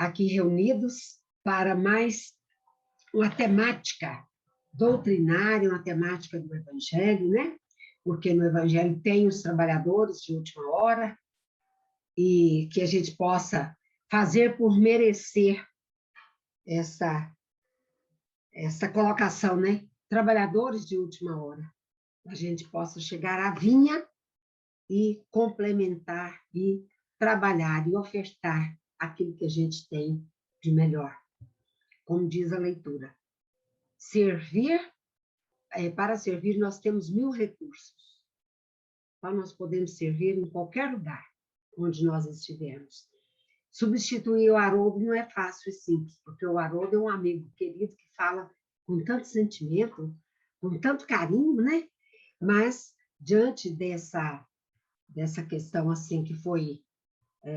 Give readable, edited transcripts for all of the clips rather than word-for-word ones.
aqui reunidos para mais uma temática doutrinária, uma temática do Evangelho, né? Porque no Evangelho tem os trabalhadores de última hora, e que a gente possa fazer por merecer essa colocação, né? Trabalhadores de última hora. A gente possa chegar à vinha e complementar, e trabalhar, e ofertar aquilo que a gente tem de melhor. Como diz a leitura. Para servir, nós temos 1000 recursos. Então, nós podemos servir em qualquer lugar onde nós estivermos. Substituir o Haroldo não é fácil e simples, porque o Haroldo é um amigo querido que fala com tanto sentimento, com tanto carinho, né? Mas, diante dessa questão assim que foi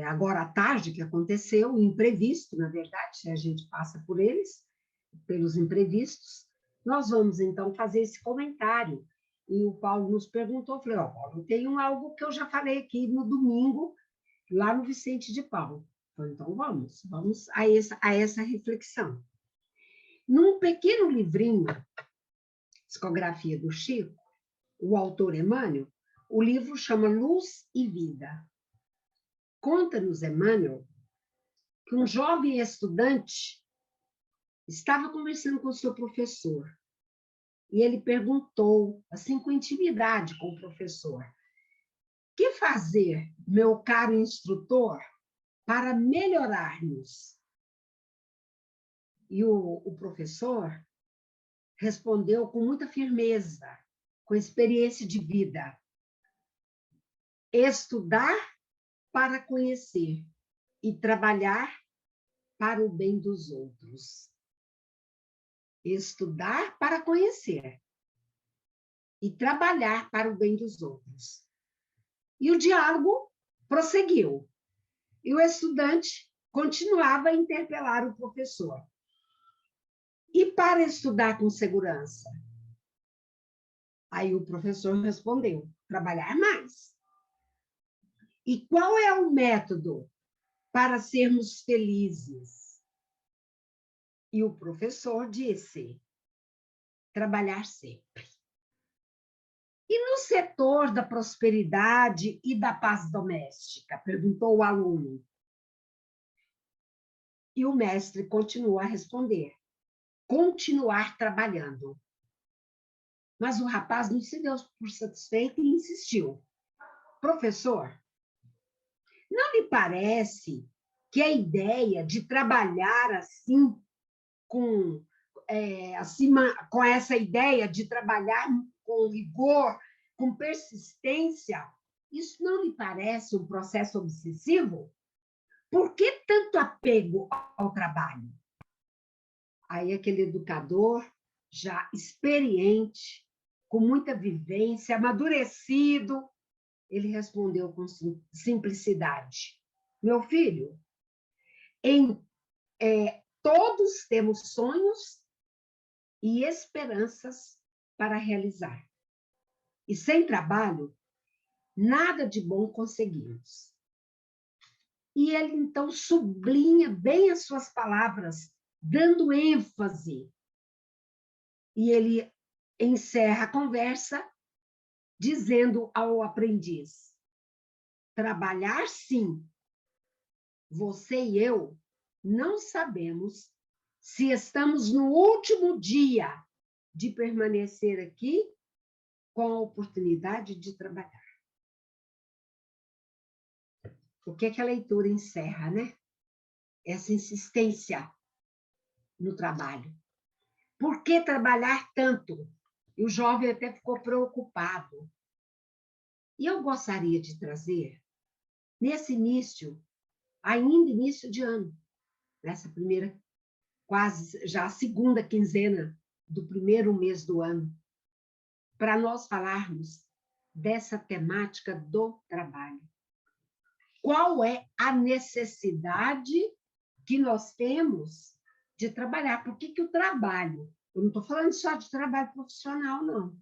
agora à tarde que aconteceu, imprevisto, na verdade, a gente passa por eles, pelos imprevistos, nós vamos, então, fazer esse comentário. E o Paulo nos perguntou, eu falei, Paulo, tem algo que eu já falei aqui no domingo, lá no Vicente de Paulo. Então, vamos a essa reflexão. Num pequeno livrinho, Psicografia do Chico, o autor Emmanuel, o livro chama Luz e Vida. Conta-nos Emmanuel que um jovem estudante estava conversando com o seu professor e ele perguntou, assim, com intimidade com o professor, que fazer, meu caro instrutor, para melhorarmos? E o professor respondeu com muita firmeza, com experiência de vida: estudar para conhecer e trabalhar para o bem dos outros. Estudar para conhecer e trabalhar para o bem dos outros. E o diálogo prosseguiu. E o estudante continuava a interpelar o professor. E para estudar com segurança? Aí o professor respondeu: trabalhar mais. E qual é o método para sermos felizes? E o professor disse: trabalhar sempre. E no setor da prosperidade e da paz doméstica? Perguntou o aluno. E o mestre continuou a responder: continuar trabalhando. Mas o rapaz não se deu por satisfeito e insistiu: professor, não lhe parece que a ideia de trabalhar assim, com essa ideia de trabalhar com rigor, com persistência, isso não lhe parece um processo obsessivo? Por que tanto apego ao trabalho? Aí aquele educador, já experiente, com muita vivência, amadurecido, ele respondeu com simplicidade: meu filho, todos temos sonhos e esperanças para realizar. E sem trabalho, nada de bom conseguimos. E ele, então, sublinha bem as suas palavras, dando ênfase. E ele encerra a conversa dizendo ao aprendiz: trabalhar sim. Você e eu não sabemos se estamos no último dia de permanecer aqui com a oportunidade de trabalhar. O que é que a leitura encerra, né? Essa insistência no trabalho. Por que trabalhar tanto? E o jovem até ficou preocupado. E eu gostaria de trazer, nesse início, ainda início de ano, nessa primeira, quase já a segunda quinzena do primeiro mês do ano, para nós falarmos dessa temática do trabalho. Qual é a necessidade que nós temos de trabalhar? Por que o trabalho? Eu não estou falando só de trabalho profissional, não.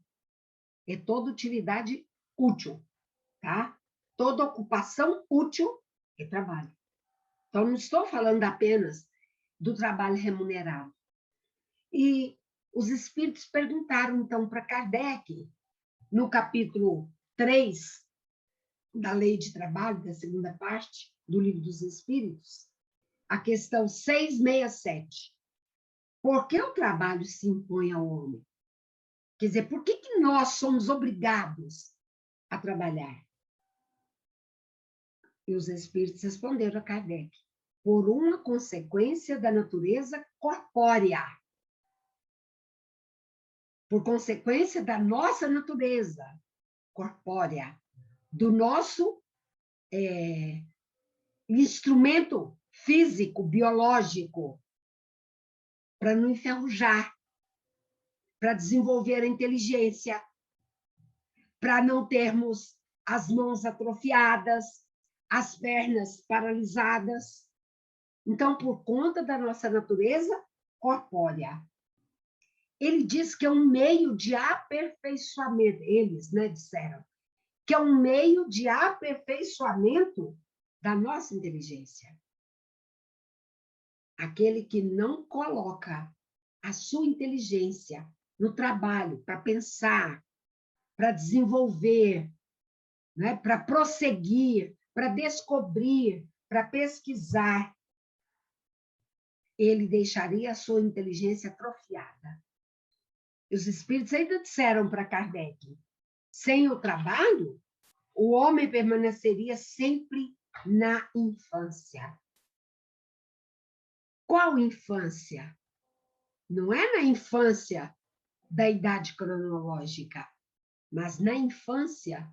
É toda utilidade útil, tá? Toda ocupação útil é trabalho. Então, não estou falando apenas do trabalho remunerado. E os espíritos perguntaram, então, para Kardec, no capítulo 3 da Lei de Trabalho, da segunda parte do Livro dos Espíritos, a questão 667. Por que o trabalho se impõe ao homem? Quer dizer, por que nós somos obrigados a trabalhar? E os espíritos responderam a Kardec: por uma consequência da natureza corpórea. Por consequência da nossa natureza corpórea, do nosso instrumento físico, biológico, para não enferrujar, para desenvolver a inteligência, para não termos as mãos atrofiadas, as pernas paralisadas. Então, por conta da nossa natureza corpórea. Ele diz que é um meio de aperfeiçoamento, eles, né, disseram, que é um meio de aperfeiçoamento da nossa inteligência. Aquele que não coloca a sua inteligência no trabalho para pensar, para desenvolver, né, para prosseguir, para descobrir, para pesquisar, ele deixaria a sua inteligência atrofiada. E os espíritos ainda disseram para Kardec: sem o trabalho, o homem permaneceria sempre na infância. Qual infância? Não é na infância da idade cronológica, mas na infância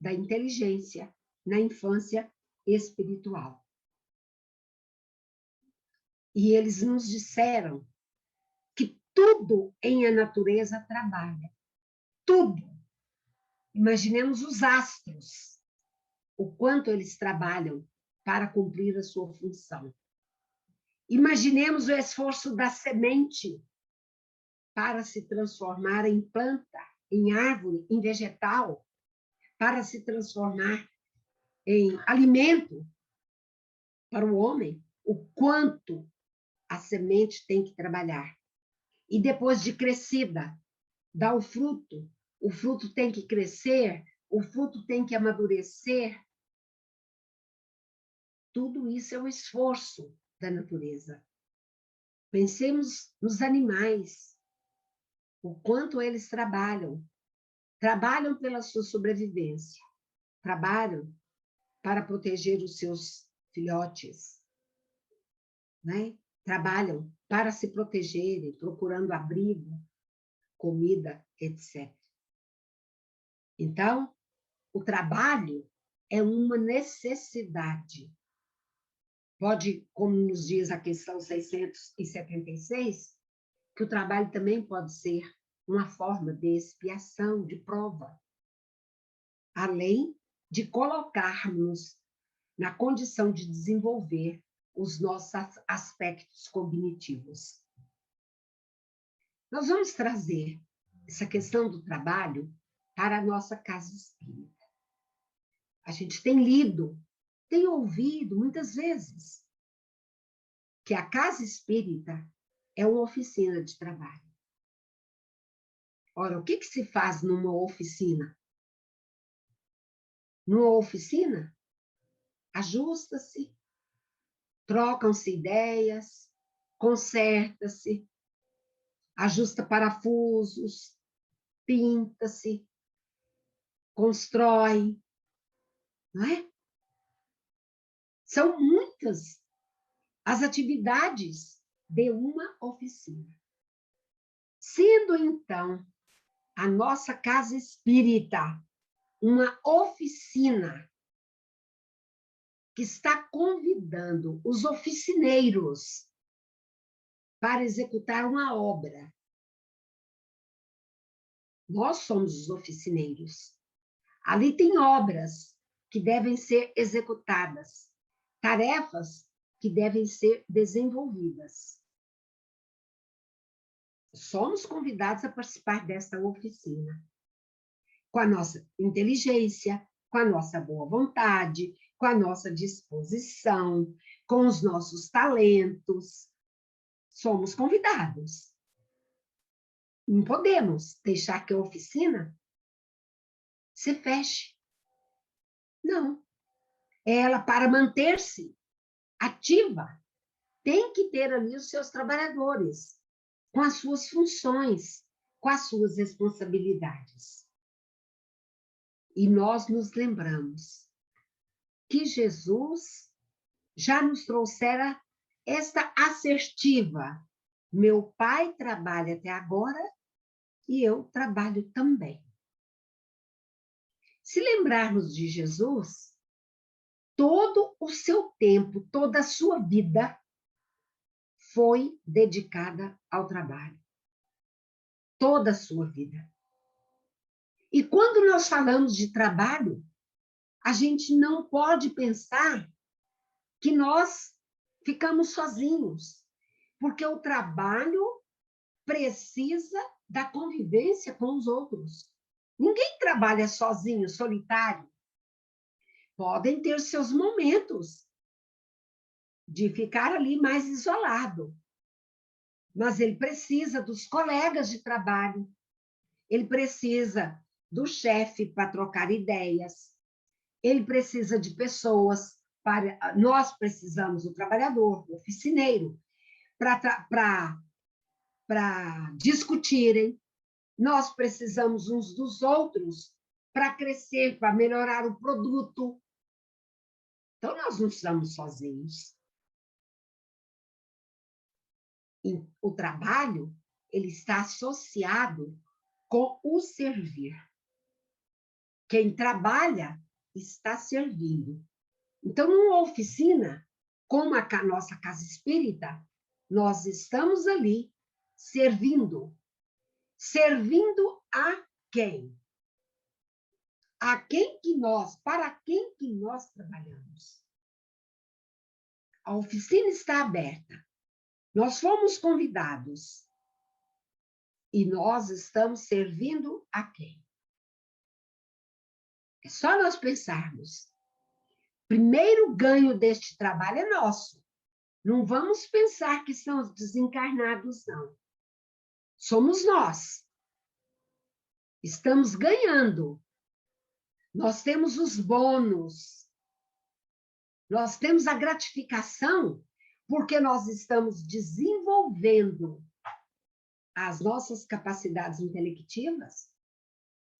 da inteligência, na infância espiritual. E eles nos disseram que tudo em a natureza trabalha. Tudo. Imaginemos os astros, o quanto eles trabalham para cumprir a sua função. Imaginemos o esforço da semente para se transformar em planta, em árvore, em vegetal, para se transformar em alimento para o homem, o quanto a semente tem que trabalhar. E depois de crescida, dá o fruto tem que crescer, o fruto tem que amadurecer. Tudo isso é um esforço da natureza. Pensemos nos animais, o quanto eles trabalham pela sua sobrevivência, trabalham para proteger os seus filhotes, né? Trabalham para se protegerem, procurando abrigo, comida, etc. Então, o trabalho é uma necessidade. Pode, como nos diz a questão 676, que o trabalho também pode ser uma forma de expiação, de prova, além de colocarmos na condição de desenvolver os nossos aspectos cognitivos. Nós vamos trazer essa questão do trabalho para a nossa casa espírita. A gente tem lido, tem ouvido muitas vezes que a casa espírita é uma oficina de trabalho. Ora, o que se faz numa oficina? Numa oficina, ajusta-se, trocam-se ideias, conserta-se, ajusta parafusos, pinta-se, constrói, não é? São muitas as atividades de uma oficina. Sendo, então, a nossa casa espírita uma oficina que está convidando os oficineiros para executar uma obra. Nós somos os oficineiros. Ali tem obras que devem ser executadas, tarefas que devem ser desenvolvidas. Somos convidados a participar desta oficina, com a nossa inteligência, com a nossa boa vontade, com a nossa disposição, com os nossos talentos. Somos convidados. Não podemos deixar que a oficina se feche. Não. Ela, para manter-se ativa, tem que ter ali os seus trabalhadores, com as suas funções, com as suas responsabilidades. E nós nos lembramos que Jesus já nos trouxera esta assertiva: meu Pai trabalha até agora e eu trabalho também. Se lembrarmos de Jesus, todo o seu tempo, toda a sua vida foi dedicada ao trabalho. Toda a sua vida. E quando nós falamos de trabalho, a gente não pode pensar que nós ficamos sozinhos, porque o trabalho precisa da convivência com os outros. Ninguém trabalha sozinho, solitário. Podem ter seus momentos de ficar ali mais isolado, mas ele precisa dos colegas de trabalho, ele precisa do chefe para trocar ideias, ele precisa de pessoas para... Nós precisamos do trabalhador, do oficineiro, para discutirem. Nós precisamos uns dos outros para crescer, para melhorar o produto. Então, nós não estamos sozinhos. E o trabalho, ele está associado com o servir. Quem trabalha está servindo. Então, numa oficina, como a nossa casa espírita, nós estamos ali servindo. Servindo a quem? A quem que nós, para quem que nós trabalhamos? A oficina está aberta. Nós fomos convidados. E nós estamos servindo a quem? É só nós pensarmos. Primeiro ganho deste trabalho é nosso. Não vamos pensar que são os desencarnados, não. Somos nós. Estamos ganhando. Nós temos os bônus. Nós temos a gratificação porque nós estamos desenvolvendo as nossas capacidades intelectivas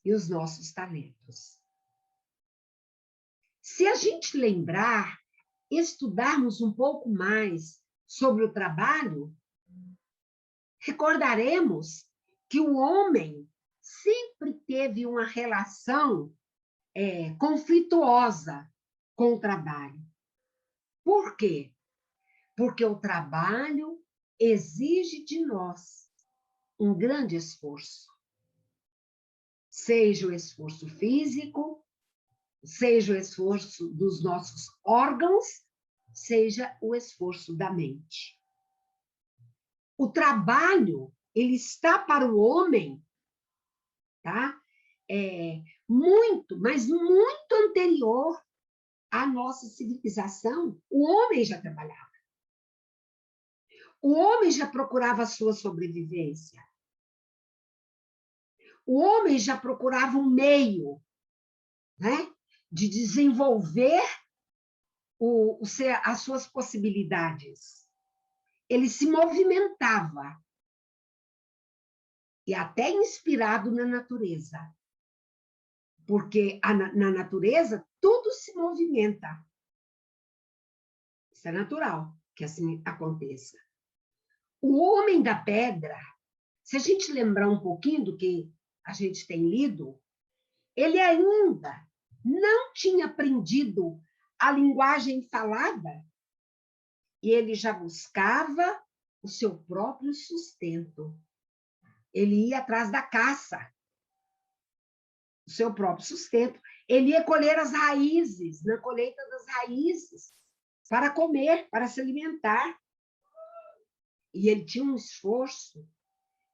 e os nossos talentos. Se a gente lembrar, estudarmos um pouco mais sobre o trabalho, recordaremos que o homem sempre teve uma relação conflituosa com o trabalho. Por quê? Porque o trabalho exige de nós um grande esforço. Seja o esforço físico, seja o esforço dos nossos órgãos, seja o esforço da mente. O trabalho, ele está para o homem, tá? Muito, mas muito anterior à nossa civilização. O homem já trabalhava. O homem já procurava a sua sobrevivência. O homem já procurava um meio, né, de desenvolver as suas possibilidades. Ele se movimentava, e até inspirado na natureza. Porque na natureza tudo se movimenta. Isso é natural que assim aconteça. O homem da pedra, se a gente lembrar um pouquinho do que a gente tem lido, ele ainda não tinha aprendido a linguagem falada e ele já buscava o seu próprio sustento. Ele ia atrás da caça, o seu próprio sustento. Ele ia colher as raízes, na colheita das raízes, para comer, para se alimentar. E ele tinha um esforço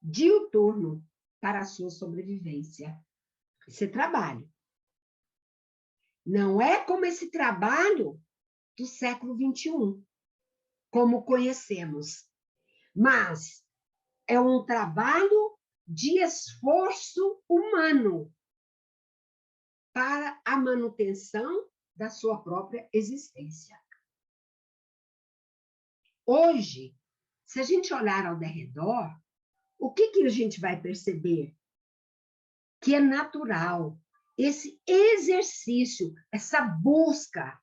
diuturno para a sua sobrevivência. Esse é trabalho. Não é como esse trabalho do século XXI, como conhecemos, mas é um trabalho de esforço humano para a manutenção da sua própria existência. Hoje, se a gente olhar ao derredor, o que a gente vai perceber? Que é natural esse exercício, essa busca,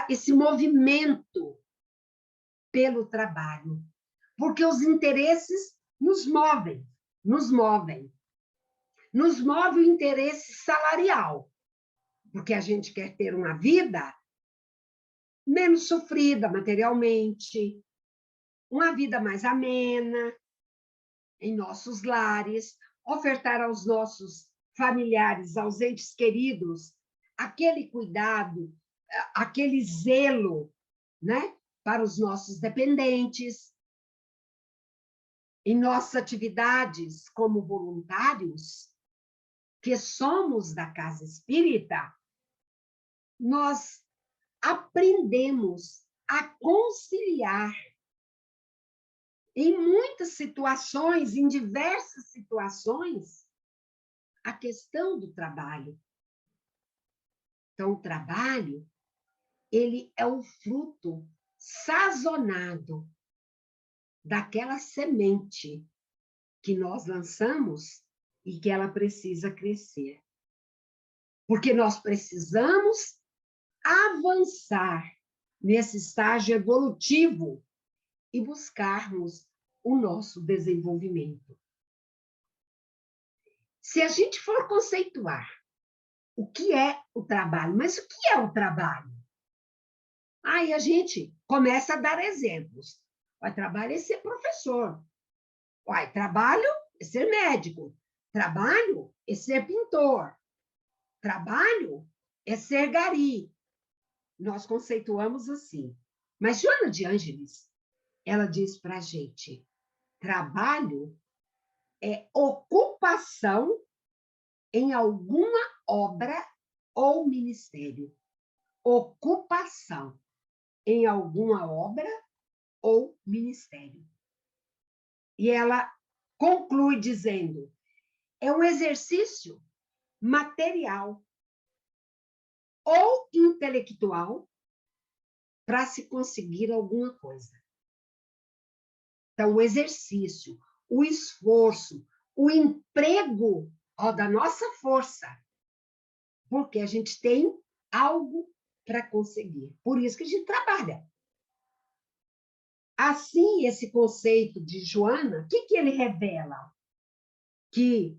esse movimento pelo trabalho, porque os interesses nos movem, nos movem. Nos move o interesse salarial, porque a gente quer ter uma vida menos sofrida materialmente, uma vida mais amena em nossos lares, ofertar aos nossos familiares, aos entes queridos, aquele cuidado, aquele zelo, né, para os nossos dependentes. Em nossas atividades como voluntários, que somos da casa espírita, nós aprendemos a conciliar em muitas situações, em diversas situações, a questão do trabalho. Então, o trabalho, ele é o fruto sazonado daquela semente que nós lançamos e que ela precisa crescer. Porque nós precisamos avançar nesse estágio evolutivo e buscarmos o nosso desenvolvimento. Se a gente for conceituar o que é o trabalho, mas o que é o trabalho? Aí a gente começa a dar exemplos. O trabalho é ser professor. O trabalho é ser médico. Trabalho é ser pintor. Trabalho é ser gari. Nós conceituamos assim. Mas Joana de Ângeles, ela diz para a gente, trabalho é ocupação em alguma obra ou ministério. Ocupação em alguma obra ou ministério. E ela conclui dizendo, é um exercício material ou intelectual para se conseguir alguma coisa. Então, o exercício, o esforço, o emprego da nossa força, porque a gente tem algo para conseguir. Por isso que a gente trabalha. Assim, esse conceito de Joana, o que ele revela? Que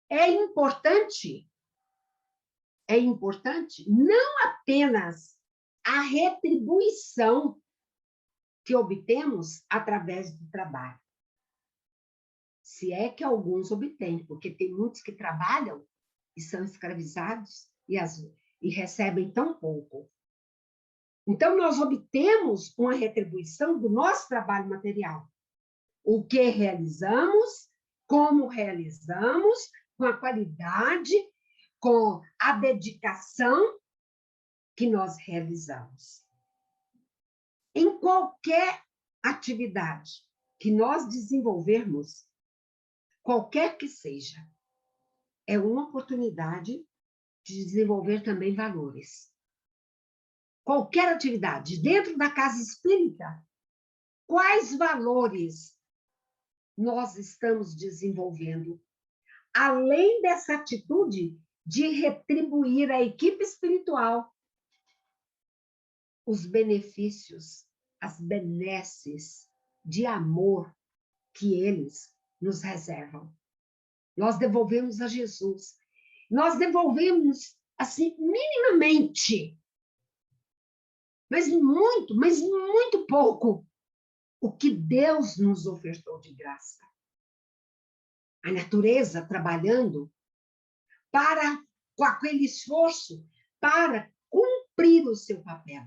é importante não apenas a retribuição que obtemos através do trabalho. Se é que alguns obtêm, porque tem muitos que trabalham e são escravizados e recebem tão pouco. Então, nós obtemos uma retribuição do nosso trabalho material. O que realizamos, como realizamos, com a qualidade, com a dedicação que nós realizamos. Em qualquer atividade que nós desenvolvermos, qualquer que seja, é uma oportunidade de desenvolver também valores. Qualquer atividade, dentro da casa espírita, quais valores nós estamos desenvolvendo? Além dessa atitude de retribuir à equipe espiritual os benefícios, as benesses de amor que eles nos reservam. Nós devolvemos a Jesus. Nós devolvemos, assim, minimamente, mas muito pouco, o que Deus nos ofertou de graça. A natureza trabalhando com aquele esforço, para cumprir o seu papel.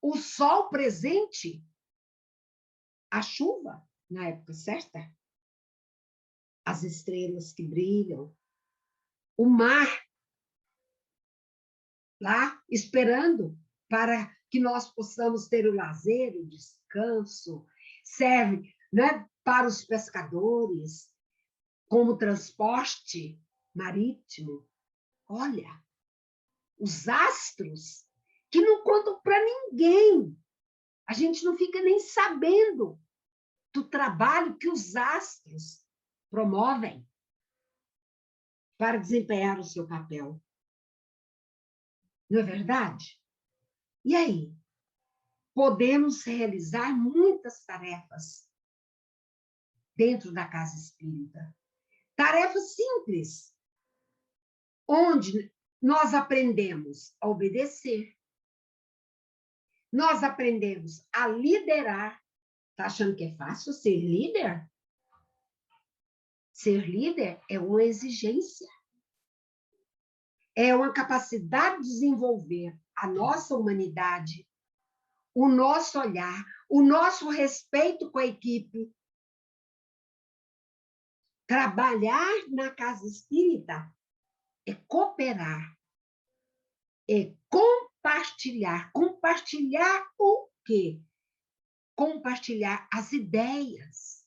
O sol presente, a chuva na época certa, as estrelas que brilham, o mar lá esperando para que nós possamos ter o lazer, o descanso, serve, né, para os pescadores, como transporte marítimo. Olha, os astros que não contam para ninguém. A gente não fica nem sabendo do trabalho que os astros promovem para desempenhar o seu papel. Não é verdade? E aí? Podemos realizar muitas tarefas dentro da casa espírita. Tarefas simples, onde nós aprendemos a obedecer, nós aprendemos a liderar. Está achando que é fácil ser líder? Ser líder é uma exigência, é uma capacidade de desenvolver a nossa humanidade, o nosso olhar, o nosso respeito com a equipe. Trabalhar na casa espírita é cooperar, é compartilhar. Compartilhar o quê? Compartilhar as ideias,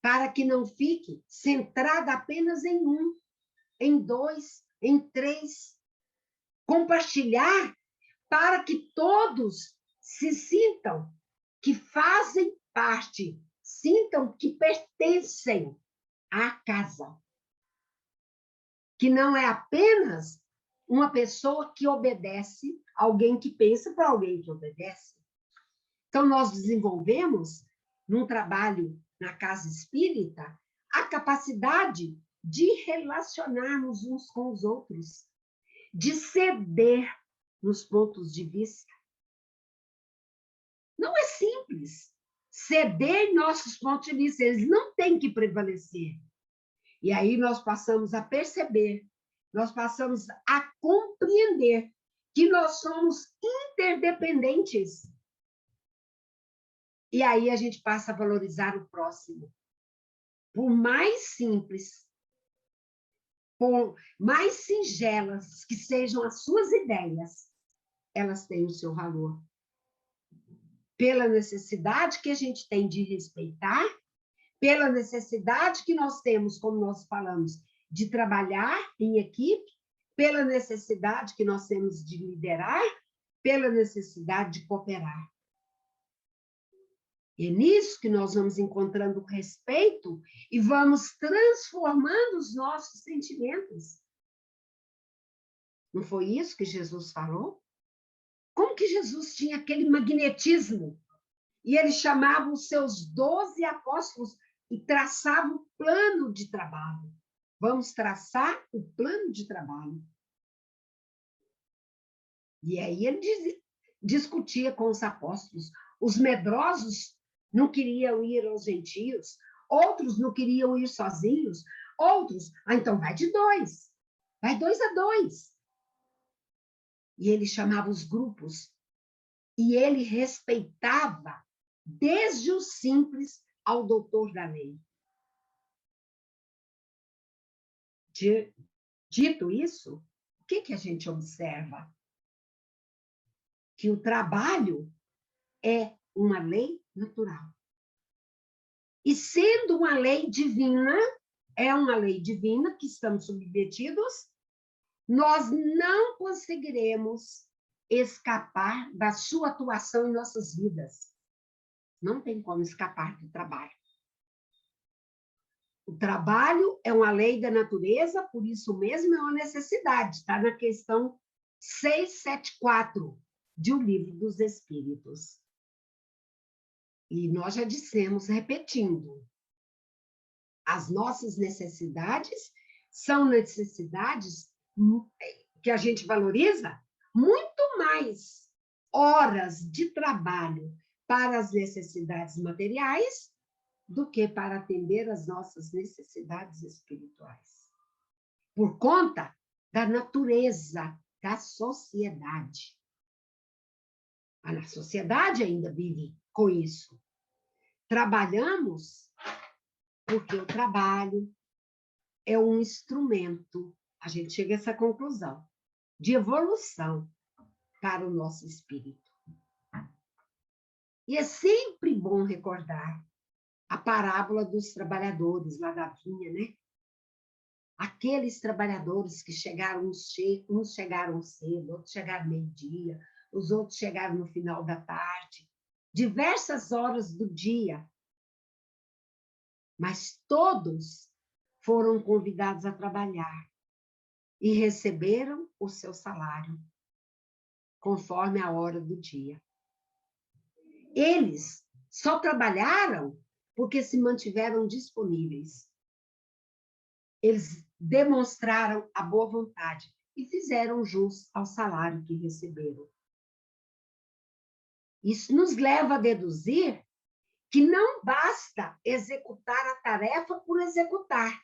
para que não fique centrada apenas em um, em dois, em três. Compartilhar para que todos se sintam que fazem parte, sintam que pertencem à casa. Que não é apenas uma pessoa que obedece, alguém que pensa para alguém que obedece. Então, nós desenvolvemos, num trabalho na casa espírita, a capacidade de relacionarmos uns com os outros, de ceder nos pontos de vista. Não é simples. Ceder nossos pontos de vista, eles não têm que prevalecer. E aí nós passamos a perceber, nós passamos a compreender que nós somos interdependentes. E aí a gente passa a valorizar o próximo. Por mais simples, por mais singelas que sejam as suas ideias, elas têm o seu valor. Pela necessidade que a gente tem de respeitar, pela necessidade que nós temos, como nós falamos, de trabalhar em equipe, pela necessidade que nós temos de liderar, pela necessidade de cooperar. E é nisso que nós vamos encontrando respeito e vamos transformando os nossos sentimentos. Não foi isso que Jesus falou? Como que Jesus tinha aquele magnetismo? E ele chamava os seus 12 apóstolos e traçava o plano de trabalho. Vamos traçar o plano de trabalho. E aí ele discutia com os apóstolos. Os medrosos não queriam ir aos gentios, outros não queriam ir sozinhos, outros, então vai de dois, vai 2 a 2. E ele chamava os grupos, e ele respeitava desde o simples ao doutor da lei. Dito isso, o que a gente observa? Que o trabalho é uma lei natural. E sendo uma lei divina, é uma lei divina que estamos submetidos, nós não conseguiremos escapar da sua atuação em nossas vidas. Não tem como escapar do trabalho. O trabalho é uma lei da natureza, por isso mesmo é uma necessidade. Está na questão 674 de O Livro dos Espíritos. E nós já dissemos, repetindo, as nossas necessidades são necessidades que a gente valoriza muito mais horas de trabalho para as necessidades materiais do que para atender as nossas necessidades espirituais. Por conta da natureza da sociedade. A sociedade ainda vive com isso. Trabalhamos porque o trabalho é um instrumento. A gente chega a essa conclusão. de evolução para o nosso espírito. E é sempre bom recordar a parábola dos trabalhadores lá da vinha, né? Aqueles trabalhadores que chegaram, uns chegaram cedo, outros chegaram meio-dia, os outros chegaram no final da tarde, diversas horas do dia, mas todos foram convidados a trabalhar e receberam o seu salário, conforme a hora do dia. Eles só trabalharam porque se mantiveram disponíveis. Eles demonstraram a boa vontade e fizeram jus ao salário que receberam. Isso nos leva a deduzir que não basta executar a tarefa por executar.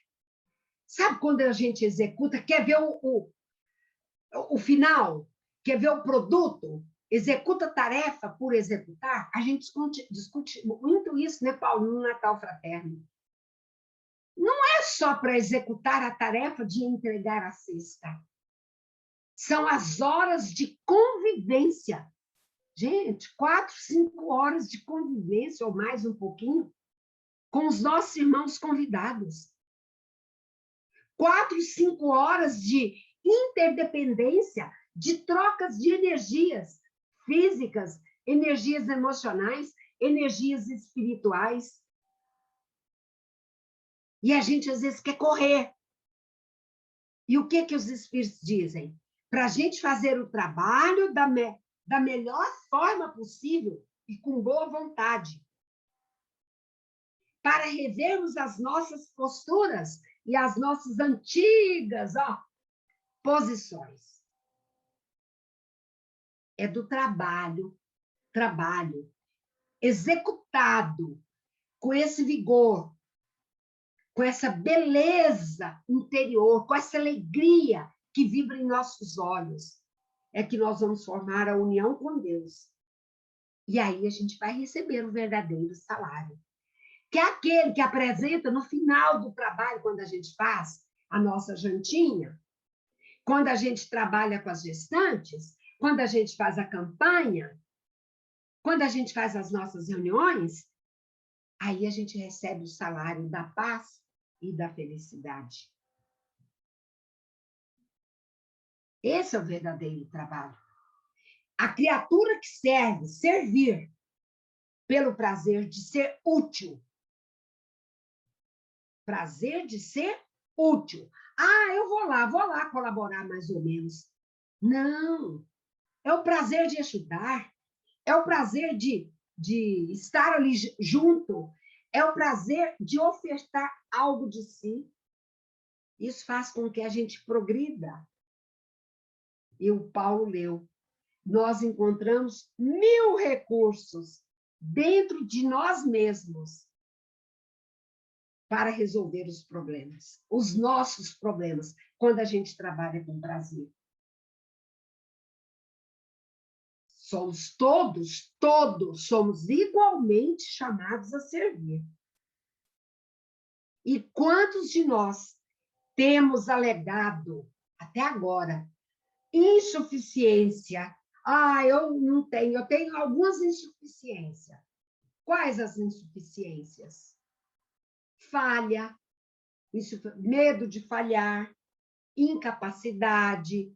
Sabe quando a gente executa, quer ver o final, quer ver o produto, executa a tarefa por executar? A gente discute muito isso, né, Paulo, no Natal Fraterno. Não é só para executar a tarefa de entregar a cesta. São as horas de convivência. Gente, 4, 5 horas de convivência, ou mais um pouquinho, com os nossos irmãos convidados. 4, 5 horas de interdependência, de trocas de energias físicas, energias emocionais, energias espirituais. E a gente, às vezes, quer correr. E o que os espíritos dizem? Para a gente fazer o trabalho da melhor forma possível e com boa vontade. Para revermos as nossas posturas e as nossas antigas posições. É do trabalho executado com esse vigor, com essa beleza interior, com essa alegria que vibra em nossos olhos, é que nós vamos formar a união com Deus. E aí a gente vai receber o verdadeiro salário, que é aquele que apresenta no final do trabalho, quando a gente faz a nossa jantinha, quando a gente trabalha com as gestantes, quando a gente faz a campanha, quando a gente faz as nossas reuniões, aí a gente recebe o salário da paz e da felicidade. Esse é o verdadeiro trabalho. A criatura que serve, servir, pelo prazer de ser útil. Prazer de ser útil. Eu vou lá colaborar mais ou menos. Não. É o prazer de ajudar. É o prazer de estar ali junto. É o prazer de ofertar algo de si. Isso faz com que a gente progrida. E o Paulo leu. Nós encontramos 1000 recursos dentro de nós mesmos para resolver os problemas, os nossos problemas, quando a gente trabalha com prazer. Somos todos somos igualmente chamados a servir. E quantos de nós temos alegado, até agora, insuficiência? Eu não tenho, eu tenho algumas insuficiências. Quais as insuficiências? Falha, medo de falhar, incapacidade,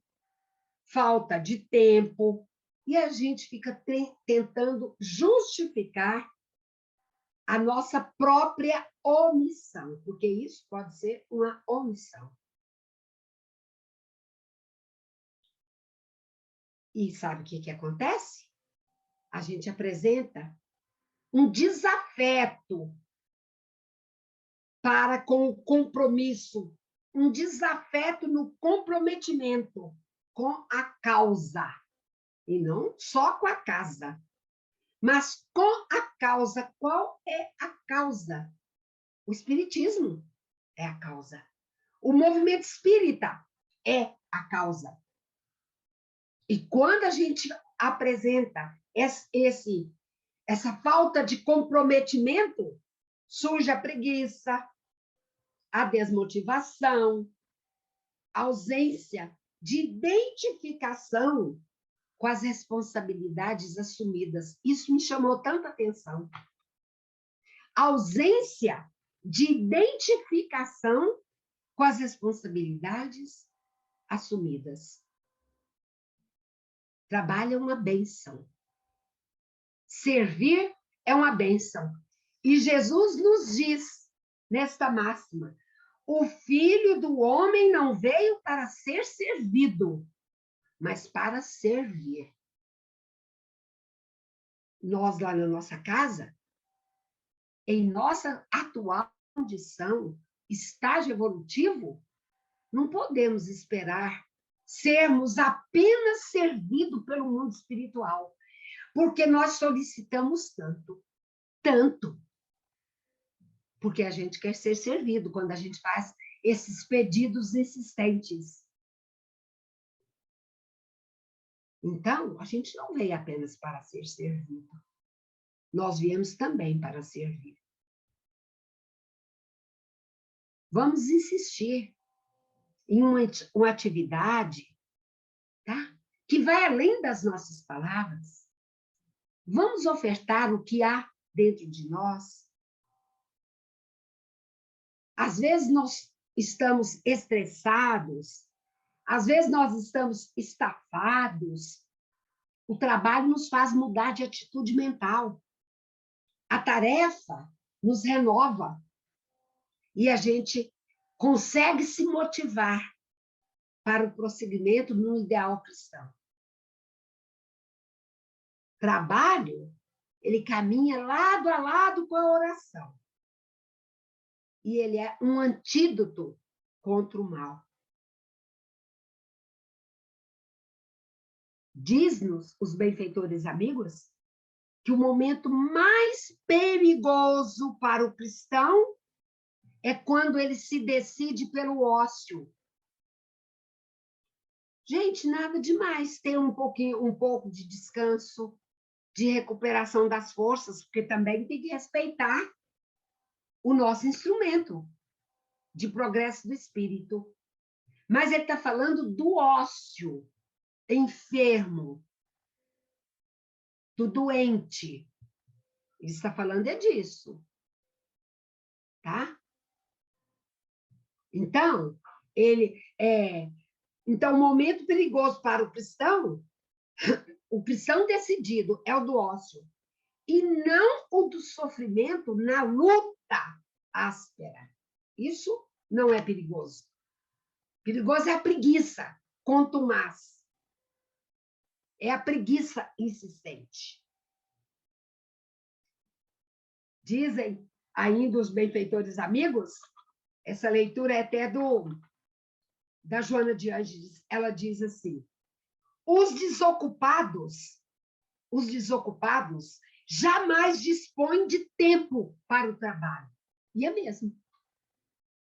falta de tempo, e a gente fica tentando justificar a nossa própria omissão, porque isso pode ser uma omissão. E sabe o que acontece? A gente apresenta um desafeto para com o compromisso, um desafeto no comprometimento com a causa, e não só com a casa, mas com a causa. Qual é a causa? O Espiritismo é a causa. O movimento espírita é a causa. E quando a gente apresenta essa falta de comprometimento, surge a preguiça, a desmotivação, a ausência de identificação com as responsabilidades assumidas. Isso me chamou tanta atenção. Ausência de identificação com as responsabilidades assumidas. Trabalho é uma bênção. Servir é uma bênção. E Jesus nos diz, nesta máxima, o Filho do Homem não veio para ser servido, mas para servir. Nós, lá na nossa casa, em nossa atual condição, estágio evolutivo, não podemos esperar sermos apenas servidos pelo mundo espiritual, porque nós solicitamos tanto, porque a gente quer ser servido quando a gente faz esses pedidos insistentes. Então, a gente não veio apenas para ser servido. Nós viemos também para servir. Vamos insistir em uma atividade, tá? Que vai além das nossas palavras. Vamos ofertar o que há dentro de nós. Às vezes nós estamos estressados, às vezes nós estamos estafados. O trabalho nos faz mudar de atitude mental. A tarefa nos renova e a gente consegue se motivar para o prosseguimento no ideal cristão. Trabalho, ele caminha lado a lado com a oração. E ele é um antídoto contra o mal. Diz-nos os benfeitores amigos que o momento mais perigoso para o cristão é quando ele se decide pelo ócio. Gente, nada demais ter um pouco de descanso, de recuperação das forças, porque também tem que respeitar o nosso instrumento de progresso do espírito. Mas ele está falando do ócio, enfermo, do doente. Ele está falando é disso. Tá? Então, o momento perigoso para o cristão decidido é o do ócio, e não o do sofrimento na luta áspera. Isso não é perigoso. Perigoso é a preguiça contumaz. É a preguiça insistente. Dizem ainda os benfeitores amigos, essa leitura é até da Joana de Ângeles, ela diz assim: os desocupados jamais dispõem de tempo para o trabalho. E é mesmo.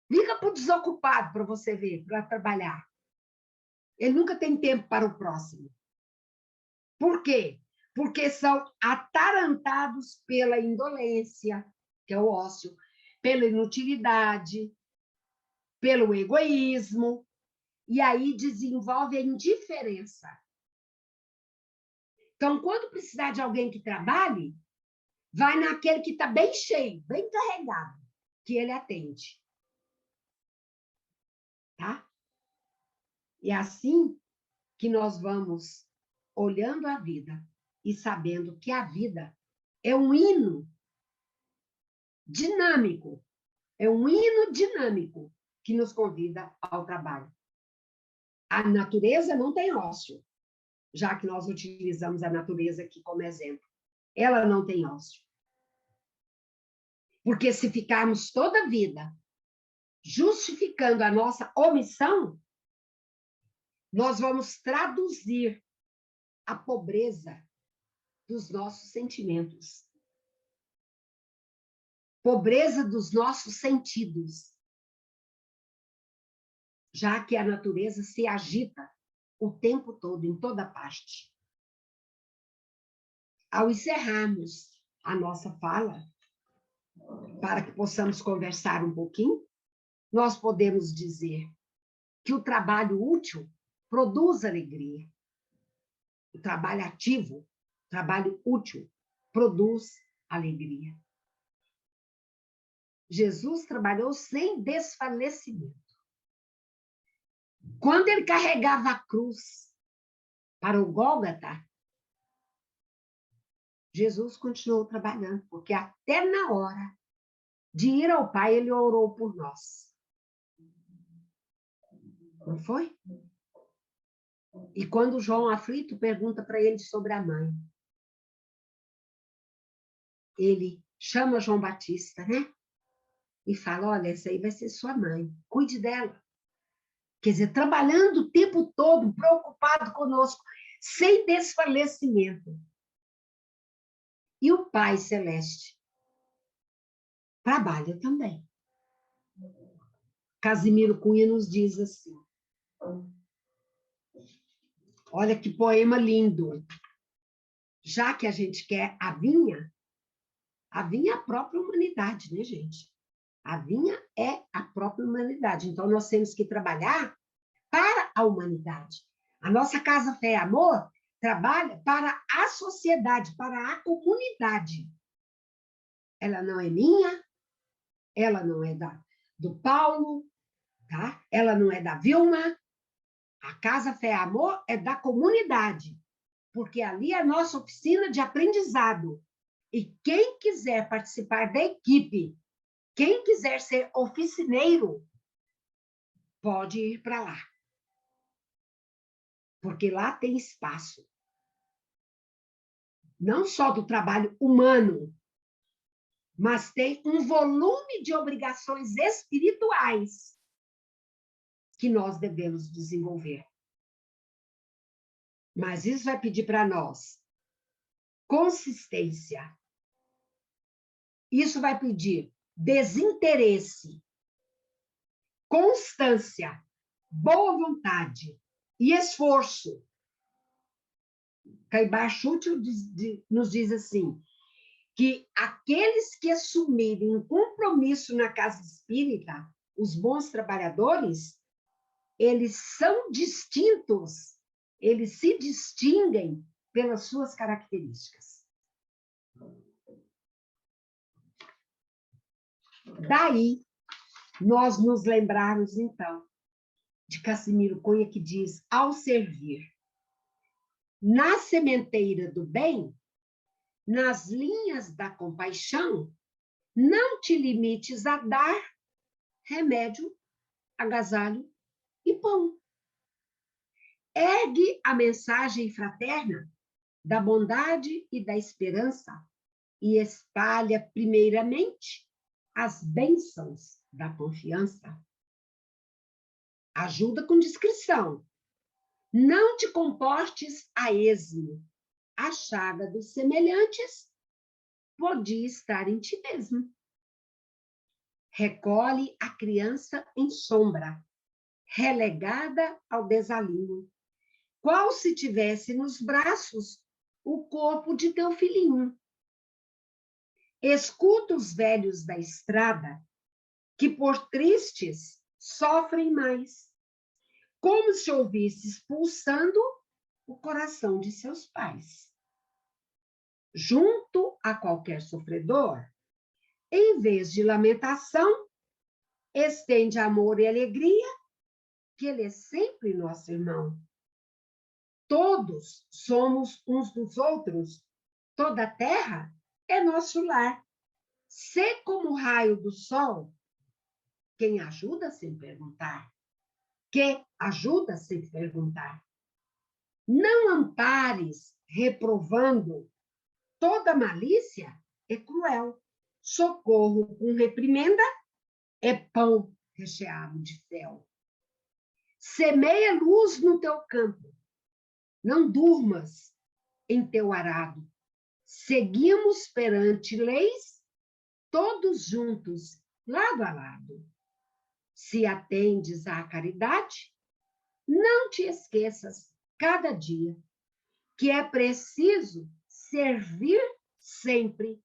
Liga para o desocupado para você ver, para trabalhar. Ele nunca tem tempo para o próximo. Por quê? Porque são atarantados pela indolência, que é o ócio, pela inutilidade, pelo egoísmo, e aí desenvolve a indiferença. Então, quando precisar de alguém que trabalhe, vai naquele que está bem cheio, bem carregado, que ele atende. Tá? E é assim que nós vamos olhando a vida e sabendo que a vida é um hino dinâmico, que nos convida ao trabalho. A natureza não tem ócio, já que nós utilizamos a natureza aqui como exemplo. Ela não tem ócio. Porque se ficarmos toda a vida justificando a nossa omissão, nós vamos traduzir a pobreza dos nossos sentimentos. Pobreza dos nossos sentidos. Já que a natureza se agita o tempo todo, em toda parte. Ao encerrarmos a nossa fala, para que possamos conversar um pouquinho, nós podemos dizer que o trabalho útil produz alegria. O trabalho ativo, o trabalho útil, produz alegria. Jesus trabalhou sem desfalecimento. Quando ele carregava a cruz para o Gólgota, Jesus continuou trabalhando, porque até na hora de ir ao Pai, ele orou por nós. Não foi? E quando João aflito pergunta para ele sobre a mãe, ele chama João Batista, né? E fala, olha, essa aí vai ser sua mãe, cuide dela. Quer dizer, trabalhando o tempo todo, preocupado conosco, sem desfalecimento. E o Pai Celeste trabalha também. Casimiro Cunha nos diz assim, olha que poema lindo. Já que a gente quer a vinha é a própria humanidade, né, gente? A vinha é a própria humanidade. Então, nós temos que trabalhar para a humanidade. A nossa Casa Fé e Amor trabalha para a sociedade, para a comunidade. Ela não é minha, ela não é do Paulo, tá? Ela não é da Vilma. A Casa Fé e Amor é da comunidade, porque ali é a nossa oficina de aprendizado. E quem quiser participar da equipe, quem quiser ser oficineiro, pode ir para lá. Porque lá tem espaço. Não só do trabalho humano, mas tem um volume de obrigações espirituais que nós devemos desenvolver. Mas isso vai pedir para nós consistência. Isso vai pedir desinteresse, constância, boa vontade e esforço. Caibar Schulte nos diz assim, que aqueles que assumirem um compromisso na casa espírita, os bons trabalhadores, eles são distintos, eles se distinguem pelas suas características. Daí, nós nos lembrarmos, então, de Casimiro Cunha, que diz, ao servir, na sementeira do bem, nas linhas da compaixão, não te limites a dar remédio, agasalho e pão. Ergue a mensagem fraterna da bondade e da esperança e espalha primeiramente as bênçãos da confiança. Ajuda com discrição. Não te comportes a esmo. A chaga dos semelhantes podia estar em ti mesmo. Recolhe a criança em sombra, relegada ao desalinho, qual se tivesse nos braços o corpo de teu filhinho. Escuta os velhos da estrada, que por tristes sofrem mais, como se ouvisses pulsando o coração de seus pais. Junto a qualquer sofredor, em vez de lamentação, estende amor e alegria, que ele é sempre nosso irmão. Todos somos uns dos outros, toda a terra é nosso lar. Sê como o raio do sol, quem ajuda sem perguntar. Que ajuda sem perguntar. Não ampares reprovando, toda malícia é cruel. Socorro com reprimenda é pão recheado de fel. Semeia luz no teu campo, não durmas em teu arado. Seguimos perante leis, todos juntos, lado a lado. Se atendes à caridade, não te esqueças, cada dia, que é preciso servir sempre,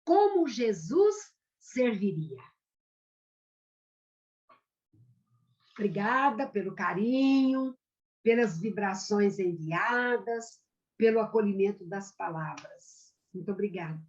como Jesus serviria. Obrigada pelo carinho, pelas vibrações enviadas, pelo acolhimento das palavras. Muito obrigada.